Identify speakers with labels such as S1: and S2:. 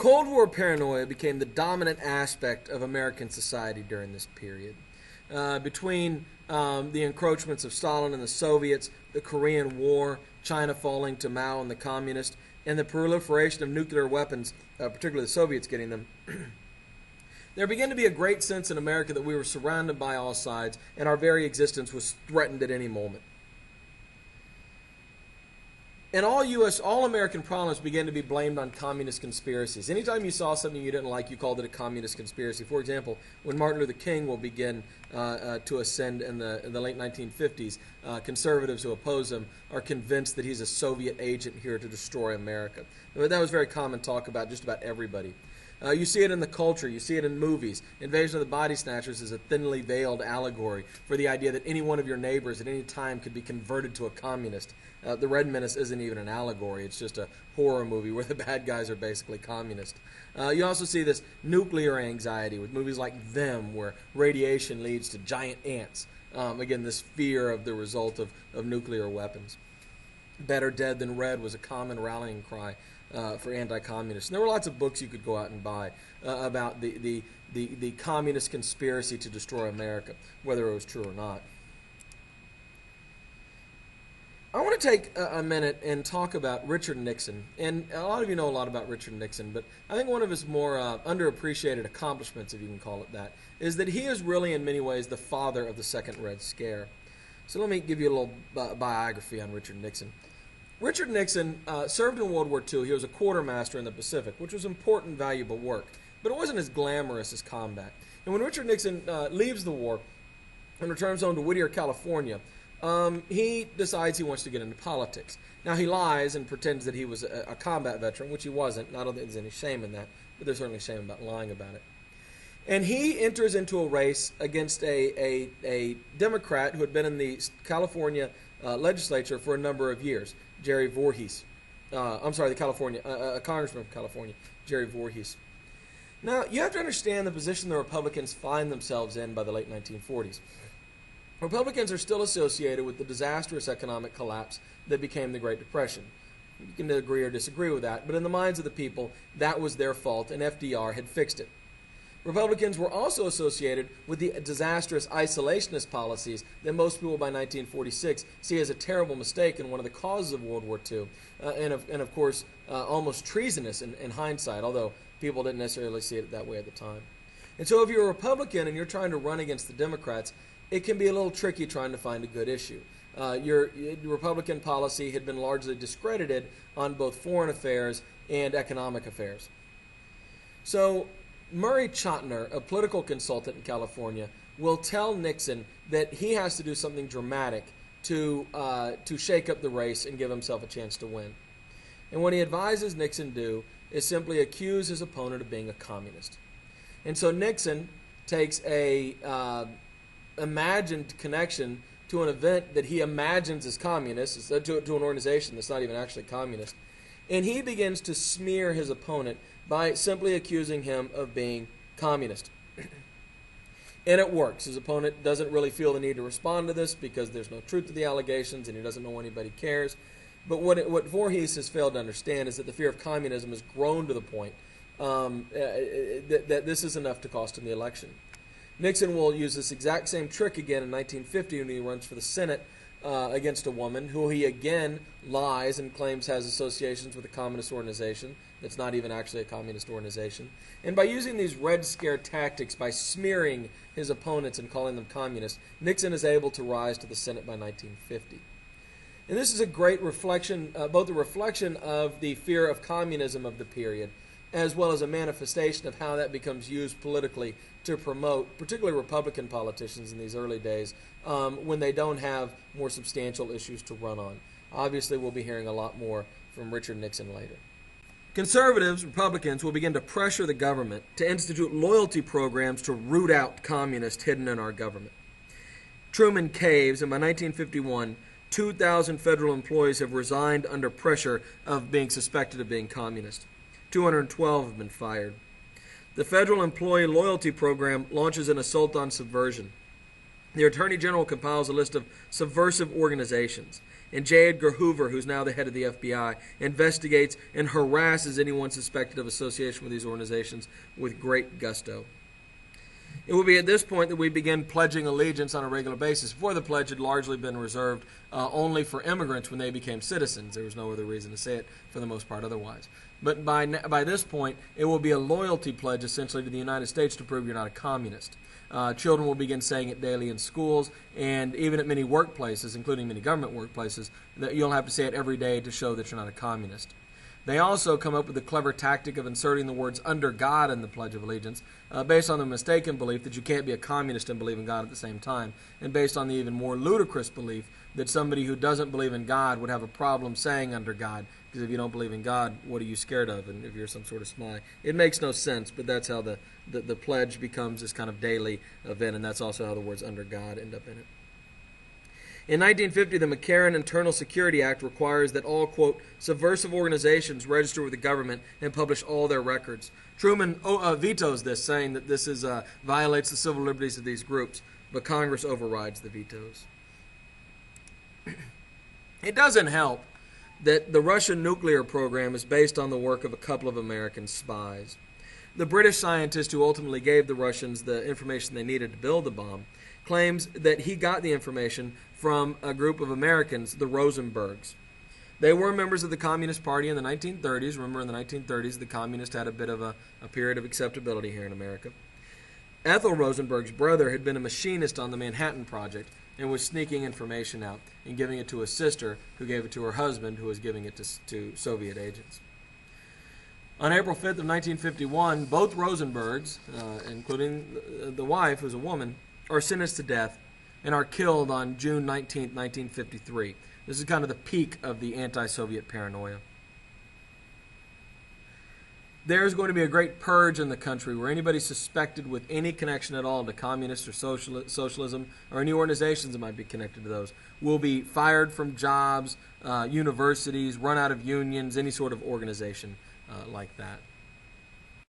S1: Cold War paranoia became the dominant aspect of American society during this period. Between the encroachments of Stalin and the Soviets, the Korean War, China falling to Mao and the Communists, and the proliferation of nuclear weapons, particularly the Soviets getting them, there began to be a great sense in America that we were surrounded by all sides and our very existence was threatened at any moment. And all American problems began to be blamed on communist conspiracies. Anytime you saw something you didn't like, you called it a communist conspiracy. For example, when Martin Luther King will begin to ascend in the late 1950s, conservatives who oppose him are convinced that he's a Soviet agent here to destroy America. That was very common talk about just about everybody. You see it in the culture. You see it in movies. Invasion of the Body Snatchers is a thinly veiled allegory for the idea that any one of your neighbors at any time could be converted to a communist. The Red Menace isn't even an allegory. It's just a horror movie where the bad guys are basically communist. You also see this nuclear anxiety with movies like Them, where radiation leads to giant ants. Again, this fear of the result of nuclear weapons. Better dead than red was a common rallying cry for anti-communists. And there were lots of books you could go out and buy about the communist conspiracy to destroy America, whether it was true or not. I want to take a minute and talk about Richard Nixon. And a lot of you know a lot about Richard Nixon, but I think one of his more underappreciated accomplishments, if you can call it that, is that he is really in many ways the father of the Second Red Scare. So let me give you a little biography on Richard Nixon. Richard Nixon served in World War II. He was a quartermaster in the Pacific, which was important, valuable work. But it wasn't as glamorous as combat. And when Richard Nixon leaves the war and returns home to Whittier, California, he decides he wants to get into politics. Now, he lies and pretends that he was a combat veteran, which he wasn't. And I don't think there's any shame in that, but there's certainly shame about lying about it. And he enters into a race against a Democrat who had been in the California legislature for a number of years, Jerry Voorhees. A congressman from California, Jerry Voorhees. Now, you have to understand the position the Republicans find themselves in by the late 1940s. Republicans are still associated with the disastrous economic collapse that became the Great Depression. You can agree or disagree with that, but in the minds of the people, that was their fault, and FDR had fixed it. Republicans were also associated with the disastrous isolationist policies that most people by 1946 see as a terrible mistake and one of the causes of World War II, and of course, almost treasonous in hindsight, although people didn't necessarily see it that way at the time. And so if you're a Republican and you're trying to run against the Democrats, it can be a little tricky trying to find a good issue. Your Republican policy had been largely discredited on both foreign affairs and economic affairs. So Murray Chotiner, a political consultant in California, will tell Nixon that he has to do something dramatic to shake up the race and give himself a chance to win. And what he advises Nixon do is simply accuse his opponent of being a communist. And so Nixon takes a imagined connection to an event that he imagines as communist, to an organization that's not even actually communist, and he begins to smear his opponent by simply accusing him of being communist. And it works. His opponent doesn't really feel the need to respond to this because there's no truth to the allegations and he doesn't know anybody cares. But what Voorhees has failed to understand is that the fear of communism has grown to the point that this is enough to cost him the election. Nixon will use this exact same trick again in 1950 when he runs for the Senate against a woman who he again lies and claims has associations with a communist organization that's not even actually a communist organization. And by using these Red Scare tactics, by smearing his opponents and calling them communists, Nixon is able to rise to the Senate by 1950. And this is a great reflection, both a reflection of the fear of communism of the period, as well as a manifestation of how that becomes used politically to promote, particularly Republican politicians in these early days, when they don't have more substantial issues to run on. Obviously, we'll be hearing a lot more from Richard Nixon later. Conservatives, Republicans, will begin to pressure the government to institute loyalty programs to root out communists hidden in our government. Truman caves, and by 1951, 2,000 federal employees have resigned under pressure of being suspected of being communist. 212 have been fired. The Federal Employee Loyalty Program launches an assault on subversion. The Attorney General compiles a list of subversive organizations. And J. Edgar Hoover, who's now the head of the FBI, investigates and harasses anyone suspected of association with these organizations with great gusto. It will be at this point that we begin pledging allegiance on a regular basis. Before, the pledge had largely been reserved only for immigrants when they became citizens. There was no other reason to say it for the most part otherwise. But by this point, it will be a loyalty pledge essentially to the United States to prove you're not a communist. Children will begin saying it daily in schools, and even at many workplaces, including many government workplaces, that you'll have to say it every day to show that you're not a communist. They also come up with the clever tactic of inserting the words "under God" in the Pledge of Allegiance, based on the mistaken belief that you can't be a communist and believe in God at the same time, and based on the even more ludicrous belief that somebody who doesn't believe in God would have a problem saying "under God," because if you don't believe in God, what are you scared of? And if you're some sort of spy, it makes no sense. But that's how the pledge becomes this kind of daily event, and that's also how the words "under God" end up in it. In 1950, the McCarran Internal Security Act requires that all, quote, subversive organizations register with the government and publish all their records. Truman vetoes this, saying that this violates the civil liberties of these groups, but Congress overrides the vetoes. It doesn't help that the Russian nuclear program is based on the work of a couple of American spies. The British scientist who ultimately gave the Russians the information they needed to build the bomb claims that he got the information from a group of Americans, the Rosenbergs. They were members of the Communist Party in the 1930s. Remember, in the 1930s, the communists had a bit of a period of acceptability here in America. Ethel Rosenberg's brother had been a machinist on the Manhattan Project and was sneaking information out and giving it to his sister, who gave it to her husband, who was giving it to Soviet agents. On April 5th of 1951, both Rosenbergs, including the wife, who's a woman, are sentenced to death and are killed on June 19, 1953. This is kind of the peak of the anti-Soviet paranoia. There's going to be a great purge in the country where anybody suspected with any connection at all to communist or socialism or any organizations that might be connected to those will be fired from jobs, universities, run out of unions, any sort of organization like that.